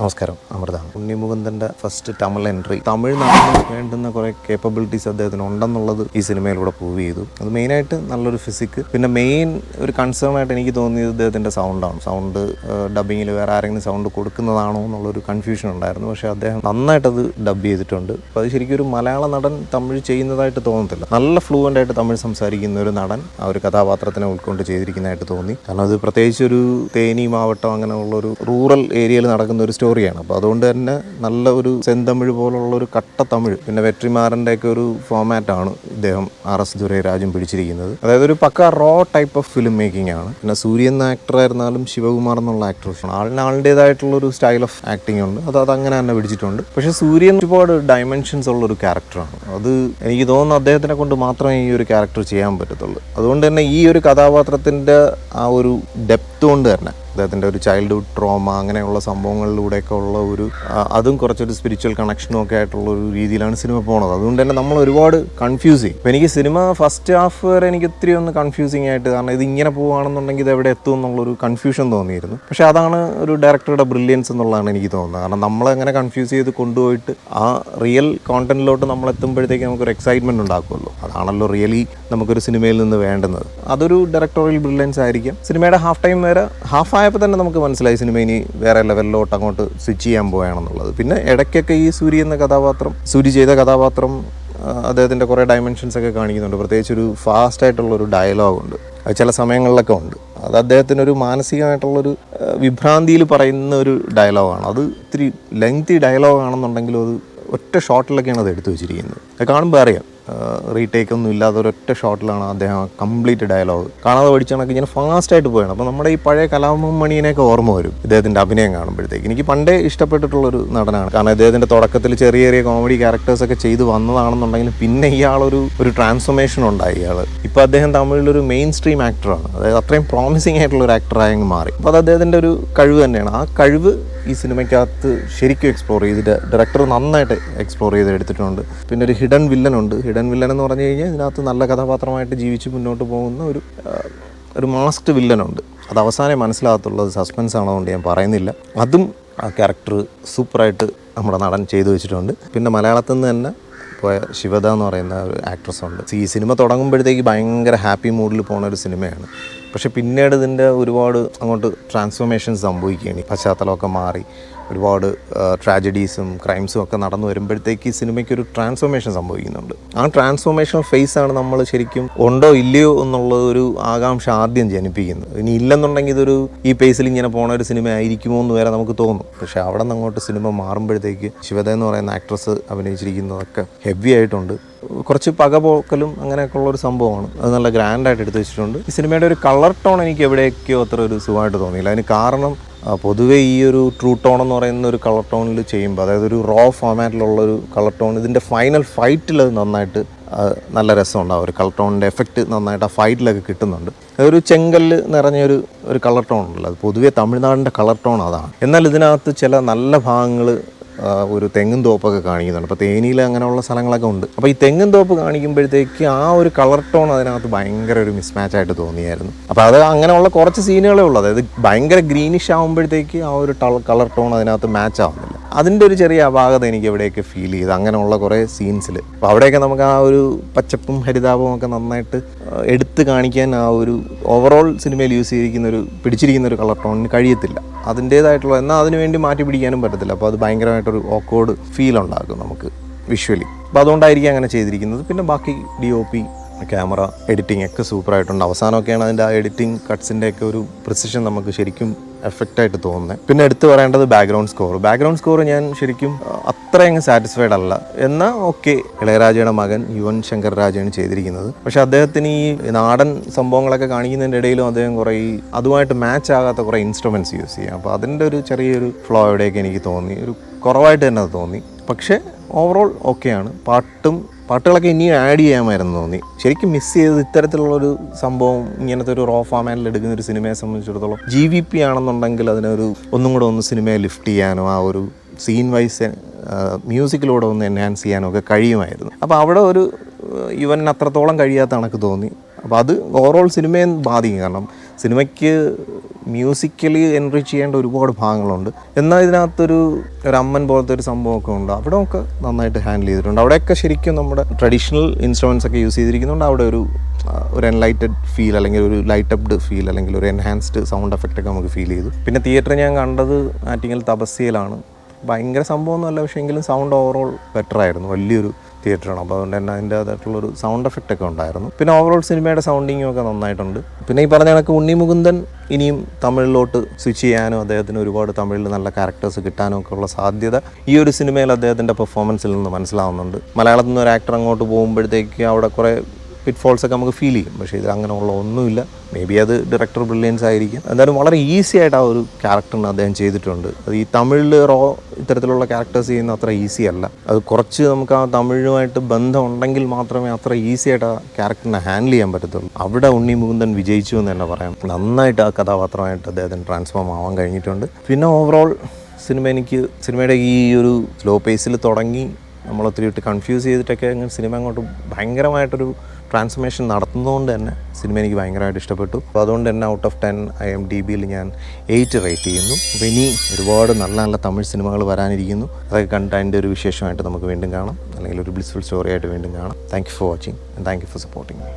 നമസ്കാരം, അമൃതാണ്. ഉണ്ണിമുകുന്ദൻ്റെ first Tamil entry. തമിഴ്നാടിന് വേണ്ടുന്ന കുറേ കേപ്പബിലിറ്റീസ് അദ്ദേഹത്തിന് ഉണ്ടെന്നുള്ളത് ഈ സിനിമയിലൂടെ പ്രൂവ് ചെയ്തു. അത് മെയിനായിട്ട് നല്ലൊരു ഫിസിക്ക്. പിന്നെ മെയിൻ ഒരു കൺസേൺ ആയിട്ട് എനിക്ക് തോന്നിയത് അദ്ദേഹത്തിൻ്റെ സൗണ്ടാണ്. സൗണ്ട് ഡബിങ്ങിൽ വേറെ ആരെങ്കിലും സൗണ്ട് കൊടുക്കുന്നതാണോ എന്നുള്ളൊരു കൺഫ്യൂഷൻ ഉണ്ടായിരുന്നു. പക്ഷേ അദ്ദേഹം നന്നായിട്ടത് ഡബ് ചെയ്തിട്ടുണ്ട്. അപ്പോൾ അത് ശരിക്കും ഒരു മലയാള നടൻ തമിഴ് ചെയ്യുന്നതായിട്ട് തോന്നത്തില്ല. നല്ല ഫ്ലുവൻ്റ് ആയിട്ട് തമിഴ് സംസാരിക്കുന്ന ഒരു നടൻ ആ ഒരു കഥാപാത്രത്തിനെ ഉൾക്കൊണ്ട് ചെയ്തിരിക്കുന്നതായിട്ട് തോന്നി. കാരണം അത് പ്രത്യേകിച്ച് ഒരു തേനി മാവട്ടം അങ്ങനെയുള്ളൊരു റൂറൽ ഏരിയയിൽ നടക്കുന്ന ഒരു സ്റ്റോറിയാണ്. അപ്പോൾ അതുകൊണ്ട് തന്നെ നല്ല ഒരു സെന്തമിഴ് പോലുള്ള ഒരു കട്ട തമിഴ്, പിന്നെ വെട്രിമാരൻ്റെ ഒക്കെ ഒരു ഫോമാറ്റാണ് ഇദ്ദേഹം RS ദുരൈരാജും പിടിച്ചിരിക്കുന്നത്. അതായത് ഒരു പക്ക raw type of film making ആണ്. പിന്നെ സൂര്യൻ എന്ന ആക്ടറായിരുന്നാലും ശിവകുമാർ എന്നുള്ള ആക്ടേഴ്സാണ്. ആളുടേതായിട്ടുള്ളൊരു സ്റ്റൈൽ ഓഫ് ആക്ടിംഗ് ഉണ്ട്. അതങ്ങനെ തന്നെ പിടിച്ചിട്ടുണ്ട്. പക്ഷേ സൂര്യൻ ഒരുപാട് ഡയമെൻഷൻസ് ഉള്ളൊരു ക്യാരക്ടറാണ്. അത് എനിക്ക് തോന്നുന്നു അദ്ദേഹത്തിനെ കൊണ്ട് മാത്രമേ ഈ ഒരു ക്യാരക്ടർ ചെയ്യാൻ പറ്റത്തുള്ളൂ. അതുകൊണ്ട് തന്നെ ഈ ഒരു കഥാപാത്രത്തിൻ്റെ ആ ഒരു ഡെപ്ത് കൊണ്ട് തന്നെ അദ്ദേഹത്തിൻ്റെ ഒരു ചൈൽഡ്ഹുഡ് ട്രോമ അങ്ങനെയുള്ള സംഭവങ്ങളിലൂടെയൊക്കെ ഉള്ള ഒരു അതും കുറച്ചൊരു സ്പിരിച്വൽ കണക്ഷനും ഒക്കെ ആയിട്ടുള്ള ഒരു രീതിയിലാണ് സിനിമ പോകുന്നത്. അതുകൊണ്ട് തന്നെ നമ്മൾ ഒരുപാട് കൺഫ്യൂസ് ചെയ്യും. ഇപ്പോൾ എനിക്ക് സിനിമ ഫസ്റ്റ് ഹാഫ് വരെ എനിക്ക് ഒത്തിരി ഒന്ന് കൺഫ്യൂസിങ് ആയിട്ട്, കാരണം ഇത് ഇങ്ങനെ പോവുകയാണെന്നുണ്ടെങ്കിൽ ഇത് എവിടെ എത്തും എന്നുള്ളൊരു കൺഫ്യൂഷൻ തോന്നിയിരുന്നു. പക്ഷേ അതാണ് ഒരു ഡയറക്ടറുടെ ബ്രില്യൻസ് എന്നുള്ളതാണ് എനിക്ക് തോന്നുന്നത്. കാരണം നമ്മളെങ്ങനെ കൺഫ്യൂസ് ചെയ്ത് കൊണ്ടുപോയിട്ട് ആ റിയൽ കോണ്ടന്റിലോട്ട് നമ്മൾ എത്തുമ്പോഴത്തേക്ക് നമുക്കൊരു എക്സൈറ്റ്മെൻറ്റ് ഉണ്ടാക്കുമല്ലോ. അതാണല്ലോ റിയലി നമുക്കൊരു സിനിമയിൽ നിന്ന് വേണ്ടുന്നത്. അതൊരു ഡയറക്ടോറിയൽ ബ്രില്യൻസ് ആയിരിക്കും. സിനിമയുടെ ഹാഫ് ടൈം വരെ ആയപ്പോൾ തന്നെ നമുക്ക് മനസ്സിലായി സിനിമ ഇനി വേറെ ലെവലിലോട്ട് അങ്ങോട്ട് സ്വിച്ച് ചെയ്യാൻ പോവുകയാണെന്നുള്ളത്. പിന്നെ ഇടയ്ക്കൊക്കെ ഈ സൂര്യ ചെയ്ത കഥാപാത്രം അദ്ദേഹത്തിൻ്റെ കുറേ ഡയമെൻഷൻസ് ഒക്കെ കാണിക്കുന്നുണ്ട്. പ്രത്യേകിച്ച് ഒരു ഫാസ്റ്റായിട്ടുള്ളൊരു ഡയലോഗുണ്ട്, അത് ചില സമയങ്ങളിലൊക്കെ ഉണ്ട്. അത് അദ്ദേഹത്തിനൊരു മാനസികമായിട്ടുള്ളൊരു വിഭ്രാന്തിയിൽ പറയുന്ന ഒരു ഡയലോഗാണ്. അത് ഇത്തിരി ലെങ്തി ഡയലോഗാണെന്നുണ്ടെങ്കിലും അത് ഒറ്റ ഷോട്ടിലൊക്കെയാണ് അത് എടുത്തു വെച്ചിരിക്കുന്നത്. അത് കാണുമ്പോൾ അറിയാം, റീടേക്ക് ഒന്നും ഇല്ലാതെ ഒരൊറ്റ ഷോട്ടിലാണ് അദ്ദേഹം കംപ്ലീറ്റ് ഡയലോഗ് കാണാതെ പഠിച്ച കണക്ക് ഇങ്ങനെ ഫാസ്റ്റായിട്ട് പോയാണ്. അപ്പോൾ നമ്മുടെ ഈ പഴയ കലാഭവൻ മണിയെയൊക്കെ ഓർമ്മ വരും ഇദ്ദേഹത്തിൻ്റെ അഭിനയം കാണുമ്പോഴത്തേക്ക്. എനിക്ക് പണ്ടേ ഇഷ്ടപ്പെട്ടിട്ടുള്ളൊരു നടനാണ്. കാരണം അദ്ദേഹത്തിൻ്റെ തുടക്കത്തിൽ ചെറിയ ചെറിയ കോമഡി ക്യാരക്ടേഴ്സൊക്കെ ചെയ്ത് വന്നതാണെന്നുണ്ടെങ്കിലും പിന്നെ ഇയാളൊരു ട്രാൻസ്ഫോർമേഷൻ ഉണ്ടായി. ഇപ്പോൾ അദ്ദേഹം തമിഴിലൊരു മെയിൻ സ്ട്രീം ആക്ടറാണ്. അതായത് അത്രയും പ്രോമിസിങ് ആയിട്ടുള്ള ഒരു ആക്ടറായി അങ്ങ് മാറി. അപ്പോൾ അത് അദ്ദേഹത്തിൻ്റെ ഒരു കഴിവ് തന്നെയാണ്. ആ കഴിവ് ഈ സിനിമയ്ക്കകത്ത് ശരിക്കും എക്സ്പ്ലോർ ചെയ്തിട്ട് ഡയറക്ടർ നന്നായിട്ട് എക്സ്പ്ലോർ ചെയ്ത് എടുത്തിട്ടുണ്ട്. പിന്നെ ഒരു ഹിഡൻ വില്ലനുണ്ട്. ഹിഡൻ വില്ലൻ എന്ന് പറഞ്ഞു കഴിഞ്ഞാൽ ഇതിനകത്ത് നല്ല കഥാപാത്രമായിട്ട് ജീവിച്ച് മുന്നോട്ട് പോകുന്ന ഒരു മാസ്ക്ഡ് വില്ലനുണ്ട്. അത് അവസാനം മനസ്സിലാകത്തുള്ളത് സസ്പെൻസ് ആണതുകൊണ്ട് ഞാൻ പറയുന്നില്ല. അതും ആ ക്യാരക്ടർ സൂപ്പറായിട്ട് നമ്മുടെ നടൻ ചെയ്തു വെച്ചിട്ടുണ്ട്. പിന്നെ മലയാളത്തിൽ നിന്ന് തന്നെ പോയ ശിവദ എന്ന് പറയുന്ന ഒരു ആക്ട്രസ് ഉണ്ട്. ഈ സിനിമ തുടങ്ങുമ്പോഴത്തേക്ക് ഭയങ്കര ഹാപ്പി മൂഡിൽ പോകുന്ന ഒരു സിനിമയാണ്. പക്ഷെ പിന്നീട് ഇതിൻ്റെ ഒരുപാട് അങ്ങോട്ട് ട്രാൻസ്ഫോർമേഷൻസ് സംഭവിക്കുകയാണ്. പശ്ചാത്തലമൊക്കെ മാറി ഒരുപാട് ട്രാജഡീസും ക്രൈംസും ഒക്കെ നടന്നു വരുമ്പോഴത്തേക്ക് ഈ സിനിമയ്ക്കൊരു ട്രാൻസ്ഫോർമേഷൻ സംഭവിക്കുന്നുണ്ട്. ആ ട്രാൻസ്ഫോർമേഷൻ ഫേസാണ് നമ്മൾ ശരിക്കും ഉണ്ടോ ഇല്ലയോ എന്നുള്ള ഒരു ആകാംക്ഷ ആദ്യം ജനിപ്പിക്കുന്നത്. ഇനി ഇല്ലെന്നുണ്ടെങ്കിൽ ഇതൊരു ഈ പേസിൽ ഇങ്ങനെ പോണ ഒരു സിനിമ ആയിരിക്കുമോ എന്ന് വരെ നമുക്ക് തോന്നും. പക്ഷേ അവിടെ നിന്ന് അങ്ങോട്ട് സിനിമ മാറുമ്പോഴത്തേക്ക് ശിവദ എന്ന് പറയുന്ന ആക്ട്രസ് അഭിനയിച്ചിരിക്കുന്നതൊക്കെ ഹെവി ആയിട്ടുണ്ട്. കുറച്ച് പകപോക്കലും അങ്ങനെയൊക്കെ ഉള്ളൊരു സംഭവമാണ്. അത് നല്ല ഗ്രാൻഡായിട്ട് എടുത്തു വെച്ചിട്ടുണ്ട്. ഈ സിനിമയുടെ ഒരു കളർ ടോൺ എനിക്ക് എവിടെയൊക്കെയോ അത്ര ഒരു സുഖമായിട്ട് തോന്നിയില്ല. അതിന് കാരണം പൊതുവേ ഈ ഒരു ട്രൂ ടോൺ എന്ന് പറയുന്ന ഒരു കളർ ടോണിൽ ചെയ്യുമ്പോൾ, അതായത് ഒരു റോ ഫോമാറ്റിലുള്ളൊരു കളർ ടോൺ, ഇതിൻ്റെ ഫൈനൽ ഫൈറ്റിൽ അത് നന്നായിട്ട് നല്ല രസമുണ്ടാകും. ഒരു കളർ ടോണിൻ്റെ എഫക്റ്റ് നന്നായിട്ട് ആ ഫൈറ്റിലൊക്കെ കിട്ടുന്നുണ്ട്. അതൊരു ചെങ്കല്ല് നിറഞ്ഞൊരു കളർ ടോൺ ഉണ്ടല്ലോ, അത് പൊതുവേ തമിഴ്നാടിൻ്റെ കളർ ടോൺ അതാണ്. എന്നാൽ ഇതിനകത്ത് ചില നല്ല ഭാഗങ്ങൾ ഒരു തെങ്ങും തോപ്പൊക്കെ കാണിക്കുന്നുണ്ട്. അപ്പോൾ തേനിയിൽ അങ്ങനെയുള്ള സ്ഥലങ്ങളൊക്കെ ഉണ്ട്. അപ്പോൾ ഈ തെങ്ങും തോപ്പ് കാണിക്കുമ്പോഴത്തേക്ക് ആ ഒരു കളർ ടോൺ അതിനകത്ത് ഭയങ്കര ഒരു മിസ്മാച്ചായിട്ട് തോന്നിയായിരുന്നു. അപ്പോൾ അത് അങ്ങനെയുള്ള കുറച്ച് സീനുകളേ ഉള്ളൂ. അതായത് ഭയങ്കര ഗ്രീനിഷ് ആകുമ്പോഴത്തേക്ക് ആ ഒരു കളർ ടോൺ അതിനകത്ത് മാച്ച് ആവുന്നില്ല. അതിൻ്റെ ഒരു ചെറിയ അപാകത എനിക്ക് എവിടെയൊക്കെ ഫീൽ ചെയ്ത് അങ്ങനെയുള്ള കുറേ സീൻസിൽ. അപ്പോൾ അവിടെയൊക്കെ നമുക്ക് ആ ഒരു പച്ചപ്പും ഹരിതാപവും ഒക്കെ നന്നായിട്ട് എടുത്ത് കാണിക്കാൻ ആ ഒരു ഓവറോൾ സിനിമയിൽ പിടിച്ചിരിക്കുന്ന ഒരു കളർ ടോണിന് കഴിയത്തില്ല. അതിൻ്റേതായിട്ടുള്ള, എന്നാൽ അതിനു വേണ്ടി മാറ്റി പിടിക്കാനും പറ്റത്തില്ല. അപ്പോൾ അത് ഭയങ്കരമായിട്ടൊരു ഓക്വേർഡ് ഫീൽ ഉണ്ടാക്കും നമുക്ക് വിഷ്വലി. അപ്പോൾ അതുകൊണ്ടായിരിക്കും അങ്ങനെ ചെയ്തിരിക്കുന്നത്. പിന്നെ ബാക്കി DOP, ക്യാമറ, എഡിറ്റിംഗ് ഒക്കെ സൂപ്പറായിട്ടുണ്ട്. അവസാനമൊക്കെയാണ് അതിൻ്റെ ആ എഡിറ്റിംഗ് കട്ട്സിൻ്റെ ഒക്കെ ഒരു പ്രിസിഷൻ നമുക്ക് ശരിക്കും എഫക്റ്റായിട്ട് തോന്നുന്നത്. പിന്നെ എടുത്തു പറയേണ്ടത് ബാക്ക്ഗ്രൗണ്ട് സ്കോർ ഞാൻ ശരിക്കും അത്രയങ്ങ് സാറ്റിസ്ഫൈഡ് അല്ല. എന്നാൽ ഓക്കെ, ഇളയരാജയുടെ മകൻ യുവൻ ശങ്കർ രാജയാണ് ചെയ്തിരിക്കുന്നത്. പക്ഷേ അദ്ദേഹത്തിന് ഈ നാടൻ സംഭവങ്ങളൊക്കെ കാണിക്കുന്നതിൻ്റെ ഇടയിലും അദ്ദേഹം കുറേ അതുമായിട്ട് മാച്ച് ആകാത്ത കുറേ ഇൻസ്ട്രുമെൻറ്റ്സ് യൂസ് ചെയ്യാം. അപ്പോൾ അതിൻ്റെ ഒരു ചെറിയൊരു ഫ്ലോ എവിടെയൊക്കെ എനിക്ക് തോന്നി, ഒരു കുറവായിട്ട് തന്നെ അത് തോന്നി. പക്ഷേ ഓവറോൾ ഓക്കെയാണ്. പാട്ടുകളൊക്കെ ഇനിയും ആഡ് ചെയ്യാമായിരുന്നു തോന്നി. ശരിക്കും മിസ് ചെയ്തത് ഇത്തരത്തിലുള്ളൊരു സംഭവം, ഇങ്ങനത്തെ ഒരു റോ ഫോമാറ്റിൽ എടുക്കുന്ന ഒരു സിനിമയെ സംബന്ധിച്ചിടത്തോളം GVP ആണെന്നുണ്ടെങ്കിൽ അതിനൊരു ഒന്നും കൂടെ ഒന്ന് സിനിമയെ ലിഫ്റ്റ് ചെയ്യാനോ ആ ഒരു സീൻ വൈസ് മ്യൂസിക്കിലൂടെ ഒന്ന് എൻഹാൻസ് ചെയ്യാനോ ഒക്കെ കഴിയുമായിരുന്നു. അപ്പോൾ അവിടെ ഒരു ഇവന് അത്രത്തോളം കഴിയാത്ത കണക്ക് തോന്നി. അപ്പോൾ അത് ഓവറോൾ സിനിമയെ ബാധിക്കും. കാരണം സിനിമയ്ക്ക് മ്യൂസിക്കലി എൻറിച്ച് ചെയ്യേണ്ട ഒരുപാട് ഭാഗങ്ങളുണ്ട്. എന്നാൽ ഇതിനകത്തൊരു അമ്മൻ പോലത്തെ ഒരു സംഭവമൊക്കെ ഉണ്ട്. അവിടെ ഒക്കെ നന്നായിട്ട് ഹാൻഡിൽ ചെയ്തിട്ടുണ്ട്. അവിടെയൊക്കെ ശരിക്കും നമ്മുടെ ട്രഡീഷണൽ ഇൻസ്ട്രുമെൻറ്റ്സ് ഒക്കെ യൂസ് ചെയ്തിരിക്കുന്നുണ്ട്. അവിടെ ഒരു എൻലൈറ്റഡ് ഫീൽ, അല്ലെങ്കിൽ ഒരു ലൈറ്റപ്ഡ് ഫീൽ, അല്ലെങ്കിൽ ഒരു എൻഹാൻസ്ഡ് സൗണ്ട് എഫക്റ്റ് ഒക്കെ നമുക്ക് ഫീൽ ചെയ്തു. പിന്നെ തിയേറ്റർ ഞാൻ കണ്ടത് ആറ്റിങ്ങൽ തപസ്യയിലാണ്. ഭയങ്കര സംഭവമൊന്നുമല്ല, പക്ഷേ എങ്കിലും സൗണ്ട് ഓവറോൾ ബെറ്റർ ആയിരുന്നു. വലിയൊരു തിയേറ്ററാണ്, അപ്പോൾ അതുകൊണ്ട് തന്നെ അതിൻ്റേതായിട്ടുള്ളൊരു സൗണ്ട് എഫക്റ്റ് ഒക്കെ ഉണ്ടായിരുന്നു. പിന്നെ ഓവറോൾ സിനിമയുടെ സൗണ്ടിങ്ങും ഒക്കെ നന്നായിട്ടുണ്ട്. പിന്നെ ഈ പറഞ്ഞ കണക്ക് ഉണ്ണി മുകുന്ദൻ ഇനിയും തമിഴിലോട്ട് സ്വിച്ച് ചെയ്യാനും അദ്ദേഹത്തിന് ഒരുപാട് തമിഴിൽ നല്ല ക്യാരക്ടേഴ്സ് കിട്ടാനും ഒക്കെ ഉള്ള സാധ്യത ഈ ഒരു സിനിമയിൽ അദ്ദേഹത്തിൻ്റെ പെർഫോമൻസിൽ നിന്ന് മനസ്സിലാവുന്നുണ്ട്. മലയാളത്തിൽ നിന്ന് ഒരു ആക്ടർ അങ്ങോട്ട് പോകുമ്പോഴത്തേക്ക് അവിടെ കുറേ പിറ്റ്ഫോൾസ് ഒക്കെ നമുക്ക് ഫീൽ ചെയ്യും. പക്ഷേ ഇതിൽ അങ്ങനെയുള്ള ഒന്നുമില്ല. മേ ബി അത് ഡയറക്ടർ ബ്രില്യൻസ് ആയിരിക്കും. എന്തായാലും വളരെ ഈസി ആയിട്ട് ആ ഒരു ക്യാരക്ടറിന് അദ്ദേഹം ചെയ്തിട്ടുണ്ട്. അത് ഈ തമിഴിൽ ഇത്തരത്തിലുള്ള ക്യാരക്ടേഴ്സ് ചെയ്യുന്ന അത്ര ഈസി അല്ല. അത് കുറച്ച് നമുക്ക് ആ തമിഴുമായിട്ട് ബന്ധം ഉണ്ടെങ്കിൽ മാത്രമേ അത്ര ഈസി ആയിട്ട് ആ ക്യാരക്ടറിനെ ഹാൻഡിൽ ചെയ്യാൻ പറ്റത്തുള്ളൂ. അവിടെ ഉണ്ണി മുകുന്ദൻ വിജയിച്ചു എന്ന് തന്നെ പറയാം. നന്നായിട്ട് ആ കഥാപാത്രമായിട്ട് അദ്ദേഹത്തിന് ട്രാൻസ്ഫോം ആവാൻ കഴിഞ്ഞിട്ടുണ്ട്. പിന്നെ ഓവറോൾ സിനിമയുടെ ഈ ഒരു സ്ലോ പേസിൽ തുടങ്ങി നമ്മളൊത്തിരി ഇട്ട് കൺഫ്യൂസ് ചെയ്തിട്ടൊക്കെ സിനിമ അങ്ങോട്ട് ഭയങ്കരമായിട്ടൊരു ട്രാൻസ്ഫോർമേഷൻ നടത്തുന്നതുകൊണ്ട് തന്നെ സിനിമ എനിക്ക് ഭയങ്കരമായിട്ട് ഇഷ്ടപ്പെട്ടു. അപ്പോൾ അതുകൊണ്ട് തന്നെ ഔട്ട് ഓഫ് 10 IMDbയിൽ ഞാൻ 8 റേറ്റ് ചെയ്യുന്നു. അപ്പോൾ ഇനി ഒരുപാട് നല്ല നല്ല തമിഴ് സിനിമകൾ വരാനിരിക്കുന്നു. അതൊക്കെ കണ്ട് അതിൻ്റെ ഒരു വിശേഷമായിട്ട് നമുക്ക് വീണ്ടും കാണാം, അല്ലെങ്കിൽ ഒരു ബ്ലിസ്ഫുൾ സ്റ്റോറി ആയിട്ട് വീണ്ടും കാണാം. Thank you for watching and thank you for supporting me.